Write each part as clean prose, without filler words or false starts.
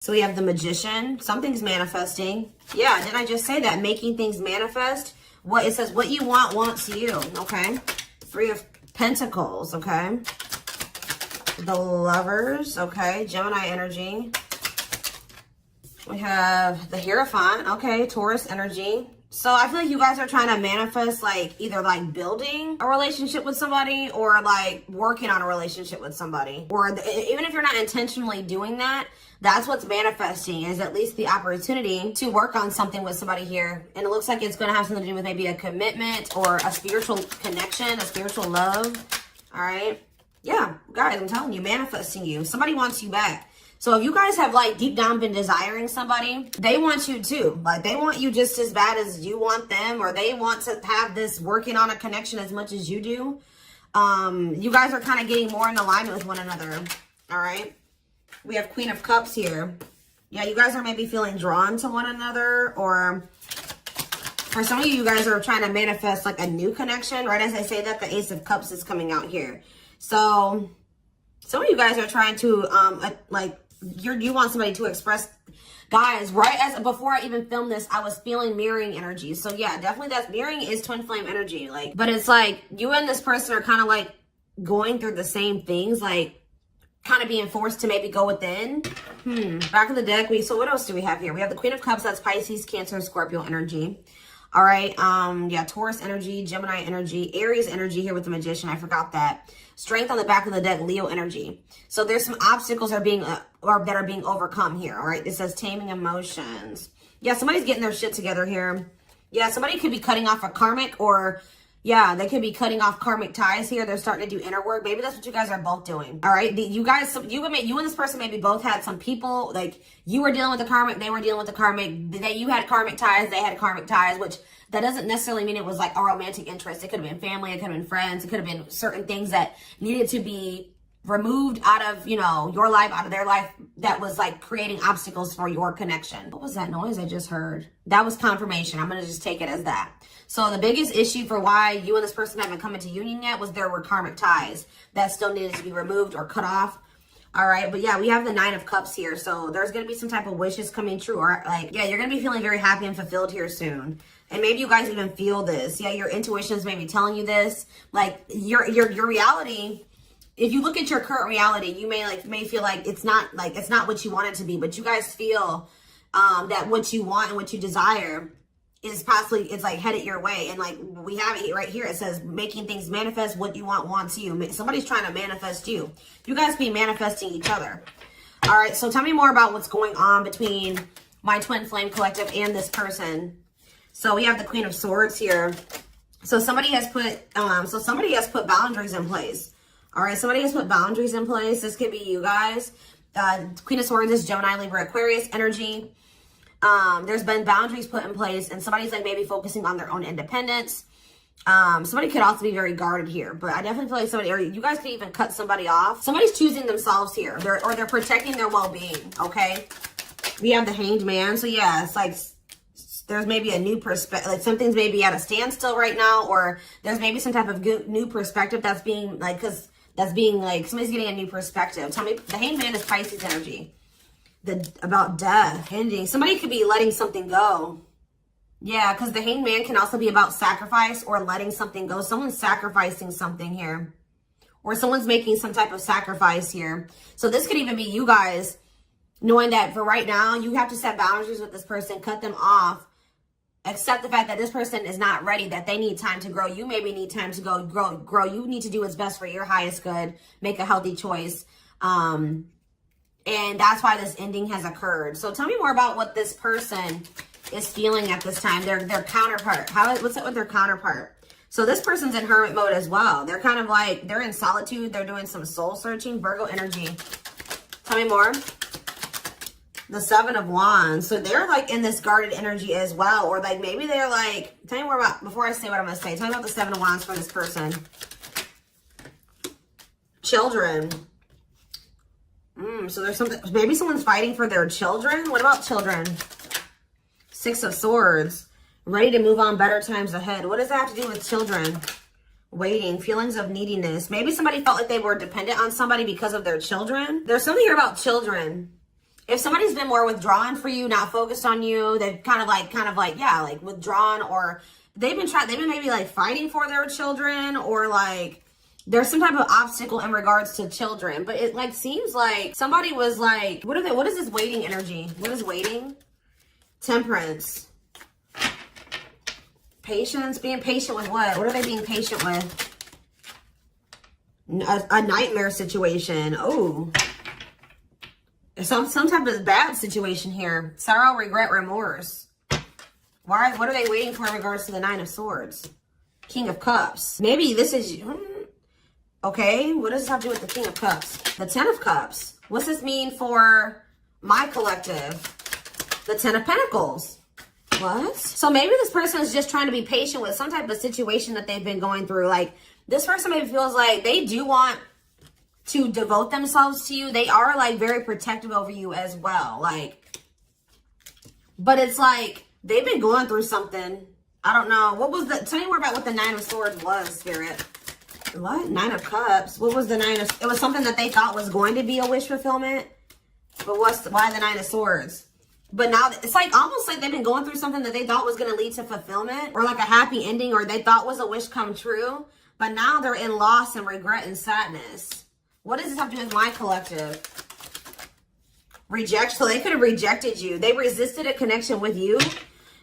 So we have the Magician. Something's manifesting. Yeah, didn't I just say that? Making things manifest. What it says, what you want wants you. Okay. Three of Pentacles. Okay. The Lovers. Okay. Gemini energy. We have the Hierophant. Okay. Taurus energy. So I feel like you guys are trying to manifest like either like building a relationship with somebody or like working on a relationship with somebody. Or even if you're not intentionally doing that, that's what's manifesting, is at least the opportunity to work on something with somebody here. And it looks like it's going to have something to do with maybe a commitment or a spiritual connection, a spiritual love. All right. Yeah, guys, I'm telling you, manifesting you. Somebody wants you back. So if you guys have like deep down been desiring somebody, they want you too. Like they want you just as bad as you want them, or they want to have this working on a connection as much as you do. You guys are kind of getting more in alignment with one another. All right. We have Queen of Cups here. Yeah, you guys are maybe feeling drawn to one another, or for some of you guys are trying to manifest like a new connection. Right as I say that, the Ace of Cups is coming out here. So some of you guys are trying to you want somebody to express. Guys, right as before I even filmed this, I was feeling mirroring energy. So yeah, definitely that's mirroring is twin flame energy. Like, but it's like you and this person are kind of like going through the same things, like kind of being forced to maybe go within. Back of the deck, so what else do we have here? We have the Queen of Cups, that's Pisces, Cancer, Scorpio energy. All right, yeah, Taurus energy, Gemini energy, Aries energy here with the Magician. I forgot that. Strength on the back of the deck, Leo energy. So there's some obstacles that are being overcome here. All right, it says taming emotions. Yeah, somebody's getting their shit together here. Yeah, somebody could be cutting off a karmic, or yeah, they could be cutting off karmic ties here. They're starting to do inner work. Maybe that's what you guys are both doing. All right, you and this person maybe both had some people, like you were dealing with the karmic, they were dealing with the karmic. You had karmic ties, they had karmic ties, which that doesn't necessarily mean it was like a romantic interest. It could have been family, it could have been friends, it could have been certain things that needed to be removed out of, you know, your life, out of their life, that was like creating obstacles for your connection. What was that noise I just heard? That was confirmation. I'm going to just take it as that. So the biggest issue for why you and this person haven't come into union yet was there were karmic ties that still needed to be removed or cut off. All right. But yeah, we have the Nine of Cups here. So there's going to be some type of wishes coming true, or like, yeah, you're going to be feeling very happy and fulfilled here soon. And maybe you guys even feel this. Yeah, your intuition is maybe telling you this. Like your reality, if you look at your current reality, you may feel like it's not what you want it to be, but you guys feel that what you want and what you desire is possibly, it's like headed your way. And like we have it right here, it says making things manifest, what you want wants you. Somebody's trying to manifest you. You guys be manifesting each other. All right, so tell me more about what's going on between my twin flame collective and this person. So we have the Queen of Swords here. So somebody has put boundaries in place. All right, somebody has put boundaries in place. This could be you guys. Queen of Swords is Gemini, Libra, Aquarius energy. There's been boundaries put in place, and somebody's like maybe focusing on their own independence. Somebody could also be very guarded here, but I definitely feel like somebody, or you guys could even cut somebody off. Somebody's choosing themselves here, they're protecting their well-being. Okay, we have the Hanged Man. So yeah, it's like there's maybe a new perspective, like something's maybe at a standstill right now, or there's maybe some type of new perspective that's being like, somebody's getting a new perspective. Tell me, the Hanged Man is Pisces energy. About death, ending. Somebody could be letting something go. Yeah, because the Hanged Man can also be about sacrifice or letting something go. Someone's sacrificing something here, or someone's making some type of sacrifice here. So this could even be you guys knowing that for right now, you have to set boundaries with this person, cut them off, accept the fact that this person is not ready, that they need time to grow. You maybe need time to grow. You need to do what's best for your highest good, make a healthy choice. And that's why this ending has occurred. So tell me more about what this person is feeling at this time. Their counterpart. What's it with their counterpart? So this person's in hermit mode as well. They're kind of like, they're in solitude. They're doing some soul searching. Virgo energy. Tell me more. The Seven of Wands. So they're like in this guarded energy as well. Or like maybe they're like, tell me more about, before I say what I'm going to say, tell me about the Seven of Wands for this person. Children. So there's something, maybe someone's fighting for their children. What about children? Six of Swords. Ready to move on, better times ahead. What does that have to do with children? Waiting, feelings of neediness. Maybe somebody felt like they were dependent on somebody because of their children. There's something here about children. If somebody's been more withdrawn for you, not focused on you, they've kind of like, yeah, like withdrawn, or they've been maybe like fighting for their children, or like there's some type of obstacle in regards to children. But it like seems like somebody was like, what is this waiting energy? What is waiting? Temperance. Patience. Being patient with what? What are they being patient with? A nightmare situation. Oh. Some type of bad situation here. Sorrow, regret, remorse. Why? What are they waiting for in regards to the Nine of Swords? King of Cups. Maybe this is... Okay, what does this have to do with the King of Cups? The Ten of Cups. What's this mean for my collective? The Ten of Pentacles. What? So maybe this person is just trying to be patient with some type of situation that they've been going through. Like, this person maybe feels like they do want to devote themselves to you. They are like very protective over you as well. Like, but it's like they've been going through something. I don't know. What was the, tell me more about what the Nine of Swords was, Spirit. What? Nine of Cups. What was the Nine of, it was something that they thought was going to be a wish fulfillment. But why the Nine of Swords? But now it's like almost like they've been going through something that they thought was going to lead to fulfillment, or like a happy ending, or they thought was a wish come true. But now they're in loss and regret and sadness. What does this have to do with my collective? Reject. So they could have rejected you. They resisted a connection with you.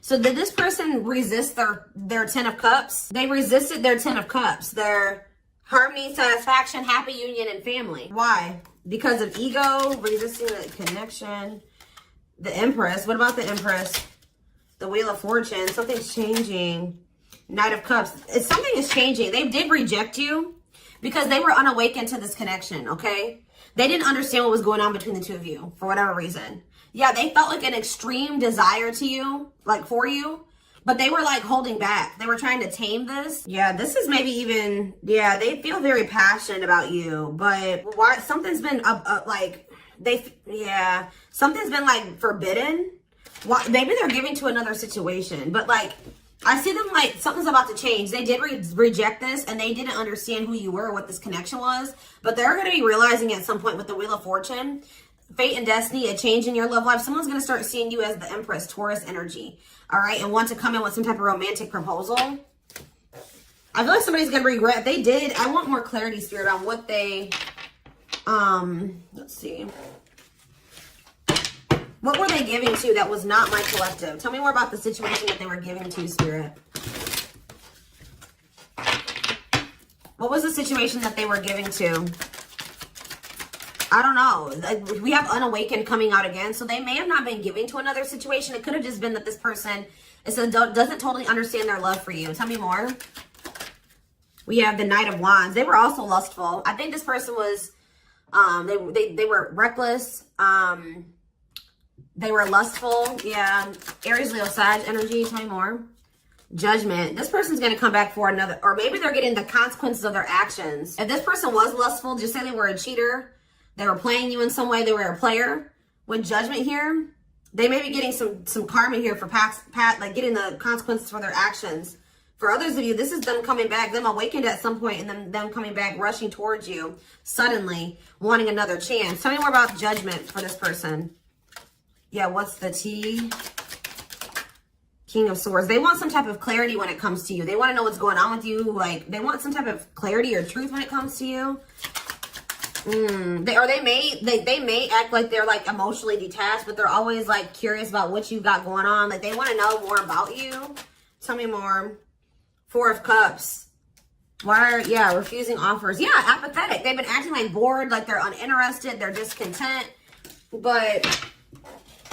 So did this person resist their Ten of Cups? They resisted their Ten of Cups. Their harmony, satisfaction, happy union, and family. Why? Because of ego, resisting the connection. The Empress. What about the Empress? The Wheel of Fortune. Something's changing. Knight of Cups. Something is changing. They did reject you because they were unawakened to this connection, okay? They didn't understand what was going on between the two of you for whatever reason. Yeah, they felt like an extreme desire to you, like for you, but they were like holding back. They were trying to tame this. Yeah, this is maybe even, yeah, they feel very passionate about you, but why? Something's been like, something's been like forbidden. Why? Maybe they're giving to another situation, but like, I see them like something's about to change. They did reject this, and they didn't understand who you were, what this connection was. But they're going to be realizing at some point with the Wheel of Fortune, fate and destiny, a change in your love life. Someone's going to start seeing you as the Empress, Taurus energy. All right, and want to come in with some type of romantic proposal. I feel like somebody's going to regret. They did. I want more clarity, Spirit, on what they. Let's see. What were they giving to that was not my collective? Tell me more about the situation that they were giving to, Spirit. What was the situation that they were giving to? I don't know. We have unawakened coming out again. So they may have not been giving to another situation. It could have just been that this person doesn't totally understand their love for you. Tell me more. We have the Knight of Wands. They were also lustful. I think this person was, they were reckless. They were lustful. Yeah. Aries, Leo, Sag energy. Tell me more. Judgment. This person's going to come back for another, or maybe they're getting the consequences of their actions. If this person was lustful, just say they were a cheater. They were playing you in some way. They were a player. With Judgment here, they may be getting some karma here for like getting the consequences for their actions. For others of you, this is them coming back, them awakened at some point, and then them coming back, rushing towards you suddenly, wanting another chance. Tell me more about Judgment for this person. Yeah, what's the T? King of Swords. They want some type of clarity when it comes to you. They want to know what's going on with you. Like, they want some type of clarity or truth when it comes to you. They may act like they're like emotionally detached, but they're always like curious about what you got going on. Like, they want to know more about you. Tell me more. Four of Cups. Refusing offers. Yeah, apathetic. They've been acting like bored, like they're uninterested, they're discontent.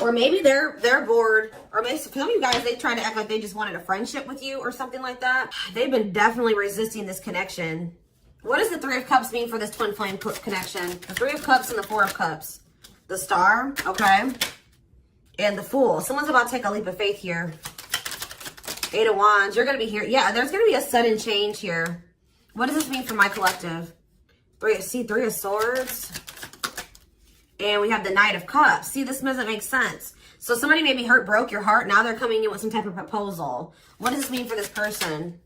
Or maybe they're bored. Or maybe some of you guys, they try to act like they just wanted a friendship with you or something like that. They've been definitely resisting this connection. What does the Three of Cups mean for this twin flame connection? The Three of Cups and the Four of Cups. The Star, okay. And the Fool. Someone's about to take a leap of faith here. Eight of Wands. You're going to be here. Yeah, there's going to be a sudden change here. What does this mean for my collective? Three of Swords. And we have the Knight of Cups. See, this doesn't make sense. So somebody maybe broke your heart. Now they're coming in with some type of proposal. What does this mean for this person?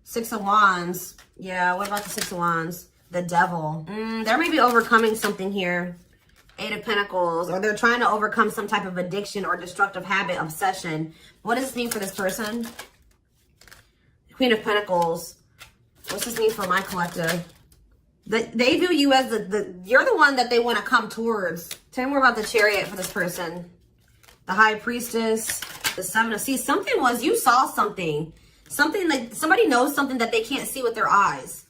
Six of Wands. Yeah, what about the Six of Wands? The Devil. They're maybe overcoming something here. Eight of Pentacles, or they're trying to overcome some type of addiction or destructive habit, obsession. What does this mean for this person? Queen of Pentacles. What's this mean for my collective? They view you as you're the one that they want to come towards. Tell me more about the Chariot for this person. The High Priestess, the Seven of Seas. Something was, you saw something. Something like somebody knows something that they can't see with their eyes.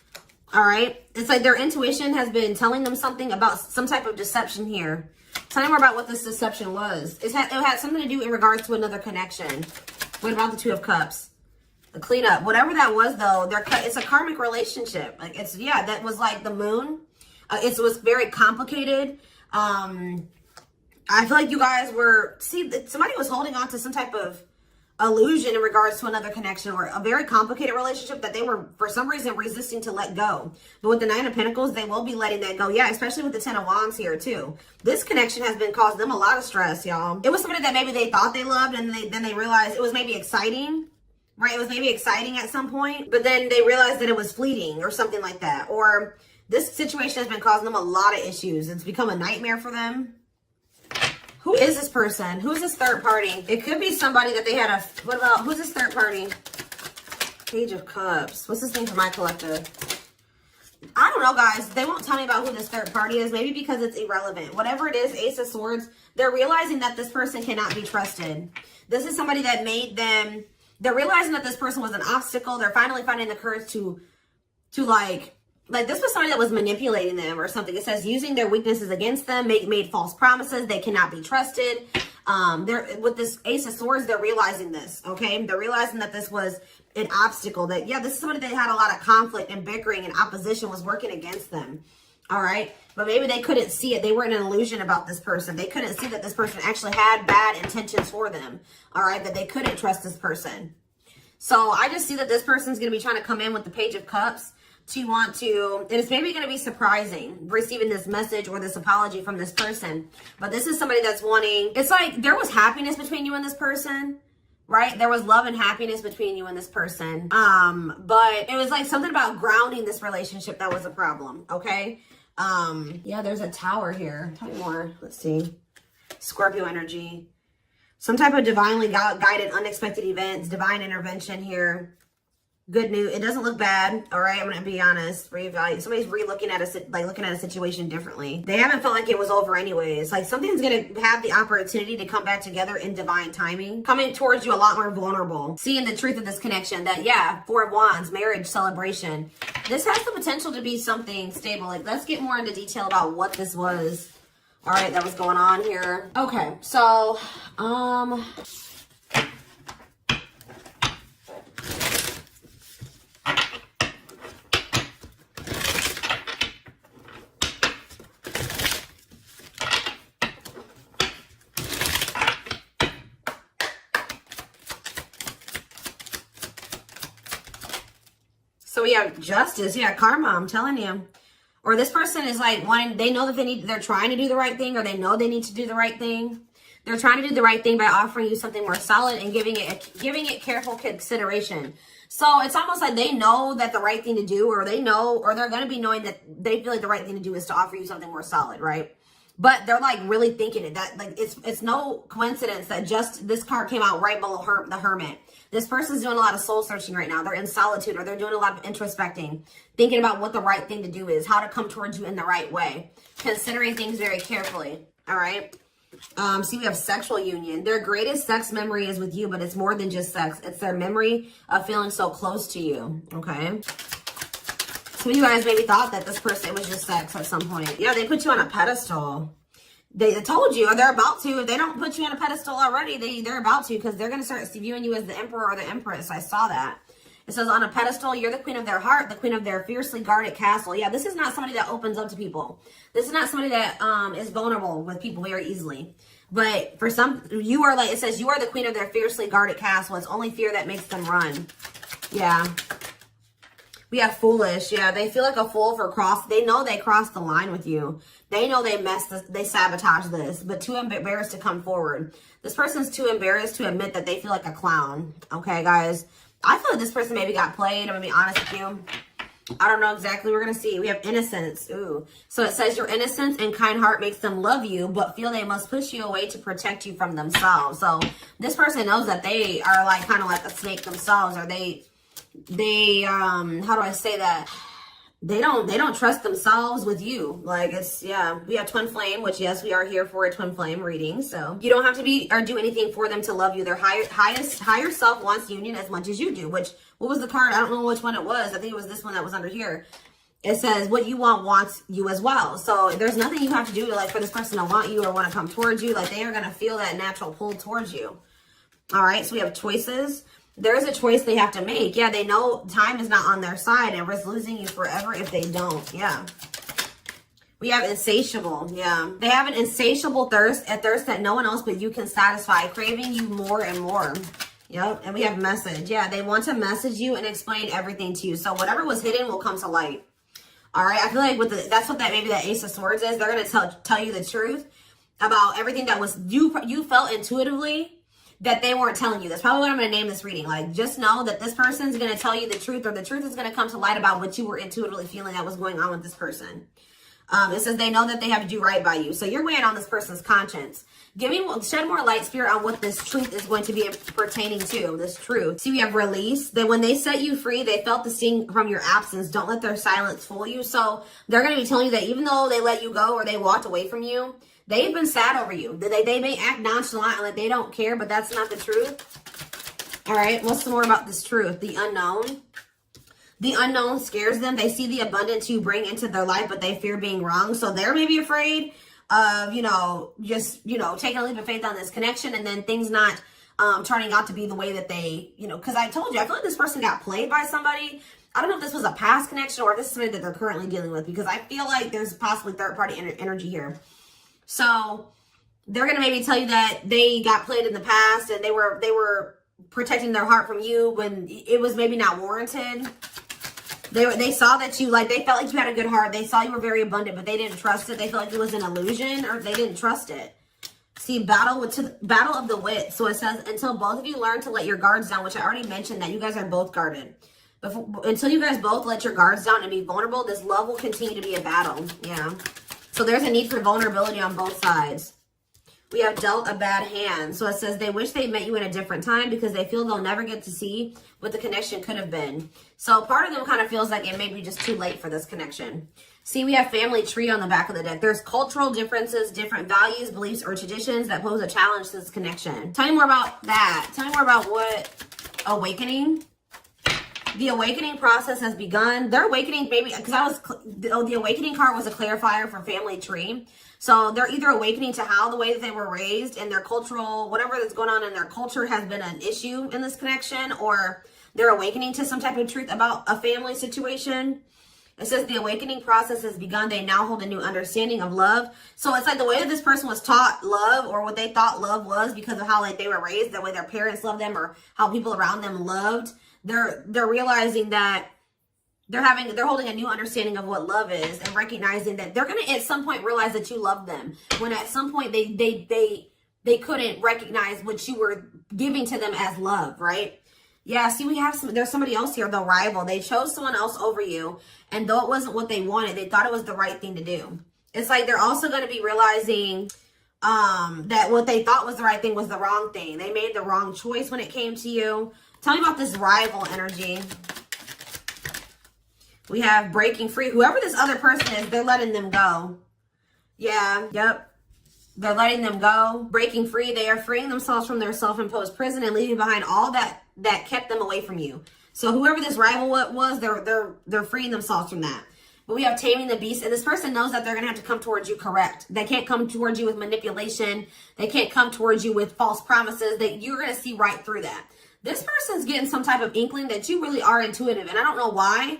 All right. It's like their intuition has been telling them something about some type of deception here. Tell me more about what this deception was. It had something to do in regards to another connection. What about the Two of Cups? The cleanup. Whatever that was, though, it's a karmic relationship. Like it's, yeah, that was like the moon. It was very complicated. I feel like you guys were, somebody was holding on to some type of illusion in regards to another connection or a very complicated relationship that they were for some reason resisting to let go. But with the Nine of Pentacles, they will be letting that go. Yeah, especially with the Ten of Wands here too. This connection has been causing them a lot of stress, y'all. It was somebody that maybe they thought they loved, and then they realized it was maybe exciting, right? It was maybe exciting at some point, but then they realized that it was fleeting or something like that. Or this situation has been causing them a lot of issues. It's become a nightmare for them. Who is this person? Who's this third party? It could be somebody that they had what about, who's this third party? Page of Cups. What's this thing for my collective? I don't know, guys. They won't tell me about who this third party is. Maybe because it's irrelevant. Whatever it is, Ace of Swords, they're realizing that this person cannot be trusted. This is somebody that made them, they're realizing that this person was an obstacle. They're finally finding the courage to like this was somebody that was manipulating them or something. It says using their weaknesses against them, made false promises. They cannot be trusted. They're with this Ace of Swords, they're realizing this, okay? They're realizing that this was an obstacle, that, yeah, this is somebody that had a lot of conflict and bickering and opposition was working against them, all right? But maybe they couldn't see it. They were in an illusion about this person. They couldn't see that this person actually had bad intentions for them, all right? That they couldn't trust this person. So I just see that this person's going to be trying to come in with the Page of Cups to want to, and it's maybe going to be surprising receiving this message or this apology from this person. But this is somebody that's wanting, it's like there was happiness between you and this person, right? There was love and happiness between you and this person. But it was like something about grounding this relationship that was a problem, okay? Yeah, there's a Tower here. Tell me more. Let's see. Scorpio energy. Some type of divinely guided unexpected events, divine intervention here. Good news. It doesn't look bad. All right. I'm going to be honest. Reevaluate. Somebody's looking at a situation differently. They haven't felt like it was over anyways. Like something's going to have the opportunity to come back together in divine timing. Coming towards you a lot more vulnerable. Seeing the truth of this connection that, yeah, Four of Wands, marriage, celebration. This has the potential to be something stable. Like let's get more into detail about what this was. All right. That was going on here. Okay. So, so we have Justice, yeah, karma, I'm telling you. Or this person is like wanting, they know that they're trying to do the right thing, or they know they need to do the right thing. They're trying to do the right thing by offering you something more solid and giving it careful consideration. So it's almost like they know that the right thing to do, or they know, or they're going to be knowing that they feel like the right thing to do is to offer you something more solid, right? But they're like really thinking it, that like it's no coincidence that just this card came out right below the Hermit. This person's doing a lot of soul searching right now. They're in solitude, or they're doing a lot of introspecting, thinking about what the right thing to do is, how to come towards you in the right way, considering things very carefully. All right. See, we have sexual union. Their greatest sex memory is with you, but it's more than just sex. It's their memory of feeling so close to you. Okay. Some of you guys maybe thought that this person was just sex at some point. Yeah, they put you on a pedestal. They told you, or they're about to. If they don't put you on a pedestal already, they're about to, because they're going to start viewing you as the emperor or the empress. I saw that. It says on a pedestal, you're the queen of their heart, the queen of their fiercely guarded castle. Yeah, this is not somebody that opens up to people. This is not somebody that is vulnerable with people very easily. But for some, you are like, it says you are the queen of their fiercely guarded castle. It's only fear that makes them run. Yeah. We have foolish. Yeah, they feel like a fool for they know they crossed the line with you. They know they sabotaged this, but too embarrassed to come forward. This person's too embarrassed to admit that they feel like a clown. Okay, guys. I feel like this person maybe got played. I'm going to be honest with you. I don't know exactly. We're going to see. We have innocence. Ooh. So it says your innocence and kind heart makes them love you, but feel they must push you away to protect you from themselves. So this person knows that they are like kind of like a snake themselves, or they how do I say that? They don't trust themselves with you. Like, it's, yeah, we have twin flame, which, yes, we are here for a twin flame reading. So you don't have to be or do anything for them to love you. Their higher self wants union as much as you do, which, what was the card? I don't know which one it was. I think it was this one that was under here. It says what you want wants you as well. So there's nothing you have to do to, like, for this person to want you or want to come towards you. Like, they are going to feel that natural pull towards you. All right. So we have choices. There's a choice they have to make. Yeah, they know time is not on their side and risk losing you forever if they don't. Yeah. We have insatiable. Yeah. They have an insatiable thirst, a thirst that no one else but you can satisfy, craving you more and more. Yep. And we have message. Yeah, they want to message you and explain everything to you. So whatever was hidden will come to light. All right. I feel like that's what maybe that Ace of Swords is. They're going to tell you the truth about everything that was you felt intuitively that they weren't telling you. That's probably what I'm going to name this reading. Like, just know that this person's going to tell you the truth, or the truth is going to come to light about what you were intuitively feeling that was going on with this person. It says they know that they have to do right by you. So you're weighing on this person's conscience. Shed more light, Spirit, on what this truth is going to be pertaining to, this truth. See, we have release. That when they set you free, they felt the sting from your absence. Don't let their silence fool you. So they're going to be telling you that even though they let you go or they walked away from you, they've been sad over you. They may act nonchalant, like they don't care, but that's not the truth. All right, what's some more about this truth? The unknown. The unknown scares them. They see the abundance you bring into their life, but they fear being wrong. So they're maybe afraid of, just, taking a leap of faith on this connection and then things not turning out to be the way that they, because I told you, I feel like this person got played by somebody. I don't know if this was a past connection or if this is somebody that they're currently dealing with, because I feel like there's possibly third-party energy here. So they're going to maybe tell you that they got played in the past and they were protecting their heart from you when it was maybe not warranted. They saw that you, like, they felt like you had a good heart. They saw you were very abundant, but they didn't trust it. They felt like it was an illusion, or they didn't trust it. See, battle of the wit. So it says, until both of you learn to let your guards down, which I already mentioned that you guys are both guarded. Until you guys both let your guards down and be vulnerable, this love will continue to be a battle. Yeah. So there's a need for vulnerability on both sides. We have dealt a bad hand. So it says they wish they met you in a different time because they feel they'll never get to see what the connection could have been. So part of them kind of feels like it may be just too late for this connection. See, we have family tree on the back of the deck. There's cultural differences, different values, beliefs, or traditions that pose a challenge to this connection. Tell me more about that. Tell me more about what awakening. The awakening process has begun. Their awakening, maybe, because the awakening card was a clarifier for family tree. So they're either awakening to how the way that they were raised and their cultural, whatever that's going on in their culture has been an issue in this connection, or they're awakening to some type of truth about a family situation. It says the awakening process has begun. They now hold a new understanding of love. So it's like the way that this person was taught love, or what they thought love was because of how like they were raised, the way their parents loved them or how people around them loved. They're realizing that they're holding a new understanding of what love is, and recognizing that they're going to at some point realize that you love them, when at some point they couldn't recognize what you were giving to them as love, right? Yeah, see, there's somebody else here, the rival. They chose someone else over you, and though it wasn't what they wanted, they thought it was the right thing to do. It's like they're also going to be realizing that what they thought was the right thing was the wrong thing. They made the wrong choice when it came to you. Tell me about this rival energy. We have breaking free. Whoever this other person is, they're letting them go. Yeah, yep. They're letting them go. Breaking free. They are freeing themselves from their self-imposed prison and leaving behind all that kept them away from you. So whoever this rival was, they're freeing themselves from that. But we have taming the beast, and this person knows that they're going to have to come towards you correct. They can't come towards you with manipulation. They can't come towards you with false promises. That you're going to see right through that. This person's getting some type of inkling that you really are intuitive, and I don't know why.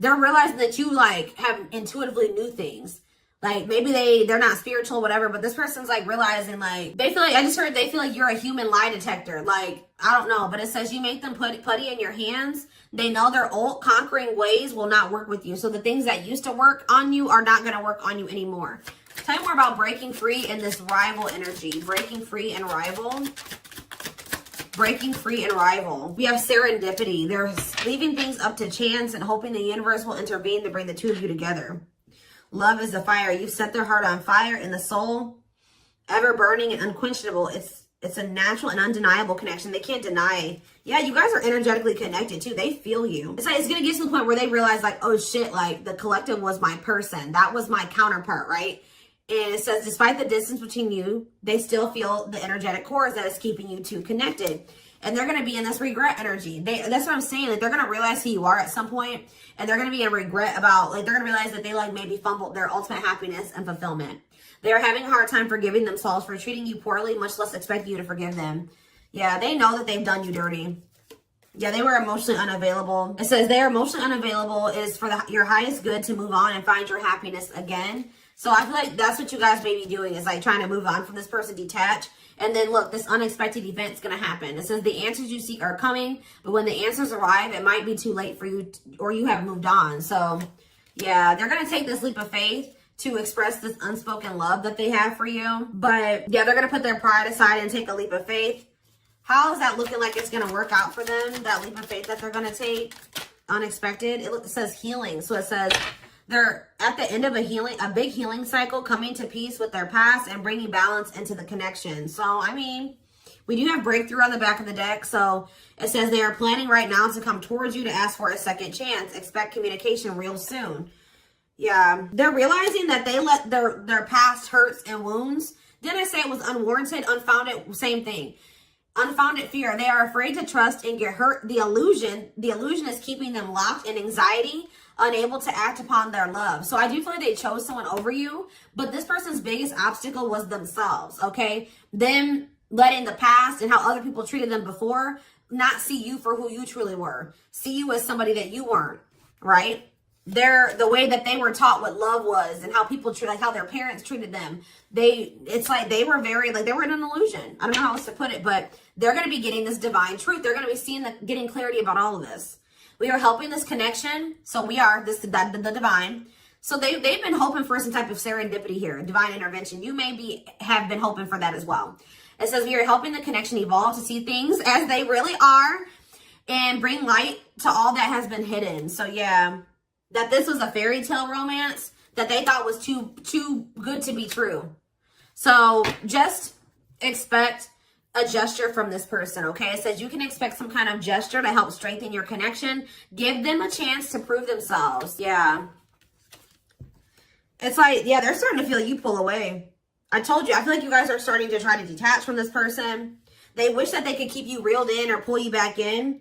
They're realizing that you like have intuitively knew things. Like maybe they're not spiritual, whatever, but this person's like realizing like they feel like, I just heard they feel like you're a human lie detector. Like, I don't know, but it says you make them putty in your hands. They know their old conquering ways will not work with you. So the things that used to work on you are not going to work on you anymore. Tell me more about breaking free in this rival energy. Breaking free and rival. breaking free and rival. We have serendipity. They're leaving things up to chance and hoping the universe will intervene to bring the two of you together. Love is the fire. You've set their heart on fire in the soul, ever burning and unquenchable. It's a natural and undeniable connection. They can't deny. Yeah, you guys are energetically connected too. They feel you. It's like it's gonna get to the point where they realize, like, oh shit, like the collective was my person. That was my counterpart, right? And it says, despite the distance between you, they still feel the energetic core that is keeping you two connected. And they're going to be in this regret energy. That's what I'm saying. Like, they're going to realize who you are at some point, and they're going to be in regret about, like, they're going to realize that they, like, maybe fumbled their ultimate happiness and fulfillment. They're having a hard time forgiving themselves for treating you poorly, much less expect you to forgive them. Yeah, they know that they've done you dirty. Yeah, they were emotionally unavailable. It says they are emotionally unavailable. It is for your highest good to move on and find your happiness again. So I feel like that's what you guys may be doing, is like trying to move on from this person, detach. And then look, this unexpected event's going to happen. It says the answers you seek are coming, but when the answers arrive, it might be too late for you or you have moved on. So yeah, they're going to take this leap of faith to express this unspoken love that they have for you. But yeah, they're going to put their pride aside and take a leap of faith. How is that looking like it's going to work out for them? That leap of faith that they're going to take, unexpected. It says healing. So it says they're at the end of a big healing cycle, coming to peace with their past and bringing balance into the connection. So, I mean, we do have breakthrough on the back of the deck. So it says they are planning right now to come towards you to ask for a second chance. Expect communication real soon. Yeah, they're realizing that they let their past hurts and wounds. Didn't I say it was unwarranted, unfounded? Same thing. Unfounded fear. They are afraid to trust and get hurt. The illusion is keeping them locked in anxiety, unable to act upon their love. So I do feel like they chose someone over you, but this person's biggest obstacle was themselves, okay? Them letting the past and how other people treated them before not see you for who you truly were. See you as somebody that you weren't, right? The way that they were taught what love was and how people treat, like how their parents treated them. It's like they were they were in an illusion. I don't know how else to put it, but they're going to be getting this divine truth. They're going to be seeing getting clarity about all of this. We are helping this connection. So we are the divine. So they've been hoping for some type of serendipity here, divine intervention. You may have been hoping for that as well. It says we are helping the connection evolve to see things as they really are and bring light to all that has been hidden. So yeah, that this was a fairy tale romance that they thought was too good to be true. So just expect a gesture from this person, okay? It says you can expect some kind of gesture to help strengthen your connection. Give them a chance to prove themselves. Yeah. It's like, yeah, they're starting to feel you pull away. I told you, I feel like you guys are starting to try to detach from this person. They wish that they could keep you reeled in or pull you back in.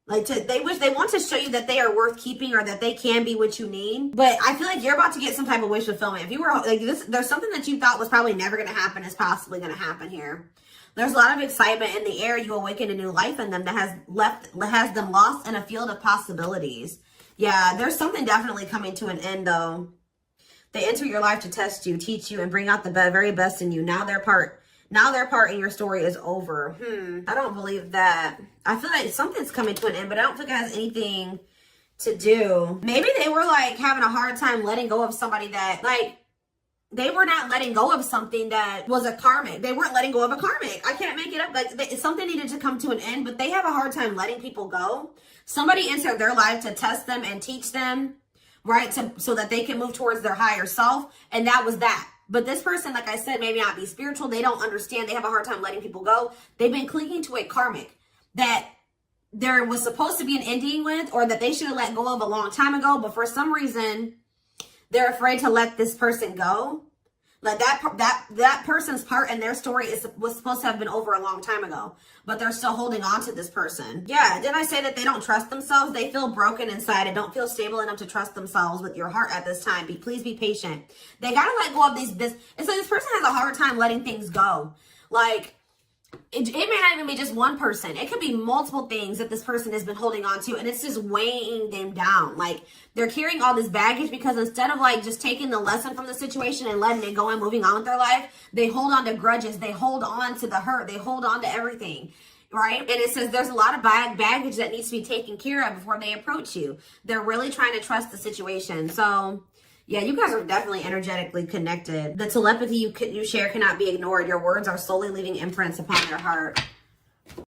They want to show you that they are worth keeping or that they can be what you need. But I feel like you're about to get some type of wish fulfillment. If you were like this, there's something that you thought was probably never going to happen is possibly going to happen here. There's a lot of excitement in the air. You awaken a new life in them that has them lost in a field of possibilities. Yeah, there's something definitely coming to an end though. They enter your life to test you, teach you, and bring out the very best in you. Now their part in your story is over. I don't believe that. I feel like something's coming to an end, but I don't think it has anything to do. Maybe they were like having a hard time letting go of somebody that they were not letting go of something that was a karmic. They weren't letting go of a karmic. I can't make it up. Something needed to come to an end, but they have a hard time letting people go. Somebody entered their life to test them and teach them, right? So that they can move towards their higher self. And that was that. But this person, like I said, maybe not be spiritual. They don't understand. They have a hard time letting people go. They've been clinging to a karmic that there was supposed to be an ending with, or that they should have let go of a long time ago. But for some reason, they're afraid to let this person go. Like that person's part in their story was supposed to have been over a long time ago, but they're still holding on to this person. Yeah, didn't I say that they don't trust themselves? They feel broken inside and don't feel stable enough to trust themselves with your heart at this time. Please be patient. They gotta let go of these. It's like this person has a hard time letting things go. Like it may not even be just one person. It could be multiple things that this person has been holding on to, and it's just weighing them down. Like they're carrying all this baggage because instead of like just taking the lesson from the situation and letting it go and moving on with their life, they hold on to grudges. They hold on to the hurt. They hold on to everything, right? And it says there's a lot of baggage that needs to be taken care of before they approach you. They're really trying to trust the situation. So yeah, you guys are definitely energetically connected. The telepathy you share cannot be ignored. Your words are slowly leaving imprints upon their heart.